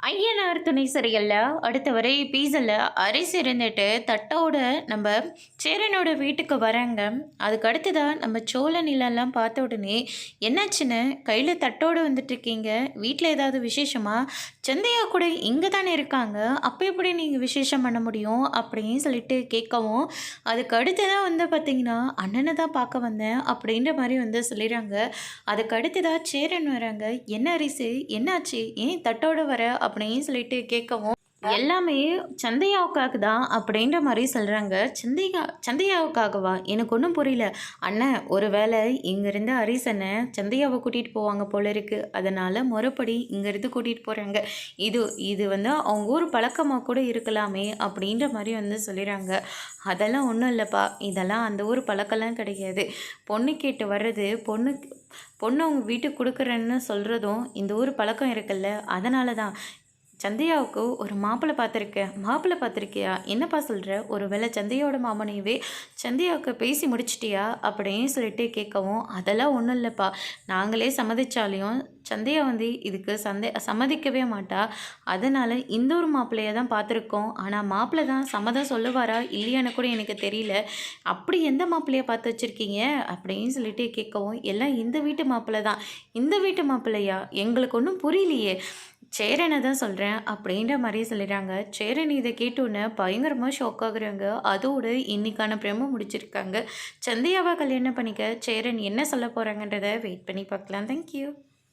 ஐயனார் துணை சரிகள்ல அடுத்த வரை பீஸில் அரிசி இருந்துட்டு தட்டோட நம்ம சேரனோட வீட்டுக்கு வராங்க. அதுக்கு அடுத்ததாக நம்ம சோழ நிலம்லாம் பார்த்த உடனே என்னாச்சுன்னு கையில் தட்டோடு வந்துட்டு இருக்கீங்க, வீட்டில் ஏதாவது விசேஷமா? சந்தையா கூட இங்கே தானே இருக்காங்க, அப்போ எப்படி நீங்கள் விசேஷம் பண்ண முடியும் அப்படின்னு சொல்லிட்டு கேட்கவும், அதுக்கு அடுத்ததாக வந்து பார்த்தீங்கன்னா அண்ணனை தான் பார்க்க வந்தேன் அப்படின்ற மாதிரி வந்து சொல்லிடுறாங்க. அதுக்கு அடுத்ததாக சேரன் வராங்க. என்ன அரிசி என்னாச்சு, ஏன் தட்டோட வர அப்படின்னு சொல்லிட்டு கேட்கவும், எல்லாமே சந்தையாவுக்காக தான் அப்படின்ற மாதிரி சொல்கிறாங்க. சந்தையாவுக்காகவா? எனக்கு ஒன்றும் புரியல. அண்ணன் ஒரு வேளை இங்கேருந்து அரிசனை சந்தையாவை கூட்டிகிட்டு போவாங்க போல இருக்குது, அதனால் முறைப்படி இங்கேருந்து கூட்டிகிட்டு போகிறாங்க. இது இது வந்து அவங்க ஊர் பழக்கமாக கூட இருக்கலாமே அப்படின்ற மாதிரி வந்து சொல்லிடுறாங்க. அதெல்லாம் ஒன்றும் இல்லைப்பா, இதெல்லாம் அந்த ஊர் பழக்கம்லாம் கிடையாது. பொண்ணு கேட்டு வர்றது, பொண்ணு அவங்க வீட்டுக்கு கொடுக்குறேன்னு சொல்கிறதும் இந்த ஊர் பழக்கம் இருக்குல்ல, அதனால தான். சந்தியாவுக்கு ஒரு மாப்பிள்ளை பார்த்துருக்கியா? என்னப்பா சொல்கிற? ஒரு வேளை சந்தியாவோட மாமனையவே சந்தியாவுக்கு பேசி முடிச்சிட்டியா அப்படின்னு சொல்லிட்டு கேட்கவும், அதெல்லாம் ஒன்றும் இல்லைப்பா, நாங்களே சம்மதிச்சாலையும் சந்தியா வந்து இதுக்கு சம்மதிக்கவே மாட்டா, அதனால் இந்த ஒரு மாப்பிள்ளையை தான் பார்த்துருக்கோம். ஆனால் மாப்பிள்ளை தான் சம்மதம் சொல்லுவாரா இல்லையான்னு கூட எனக்கு தெரியல. அப்படி எந்த மாப்பிள்ளையை பார்த்து வச்சுருக்கீங்க அப்படின்னு சொல்லிட்டு கேட்கவும், எல்லாம் இந்த வீட்டு மாப்பிள்ளை தான். இந்த வீட்டு மாப்பிள்ளையா? எங்களுக்கு ஒன்றும் புரியலையே. சேரனை தான் சொல்கிறேன் அப்படின்ற மாதிரி சொல்லிடுறாங்க. சேரன் இதை கேட்டோன்னே பயங்கரமாக ஷாக் ஆகுறாங்க. அதோடு இன்னைக்கான பிரம முடிச்சிருக்காங்க. சந்தியாவை கல்யாணம் பண்ணிக்க சேரன் என்ன சொல்ல போகிறாங்கன்றதை வெயிட் பண்ணி பார்க்கலாம். தேங்க்யூ.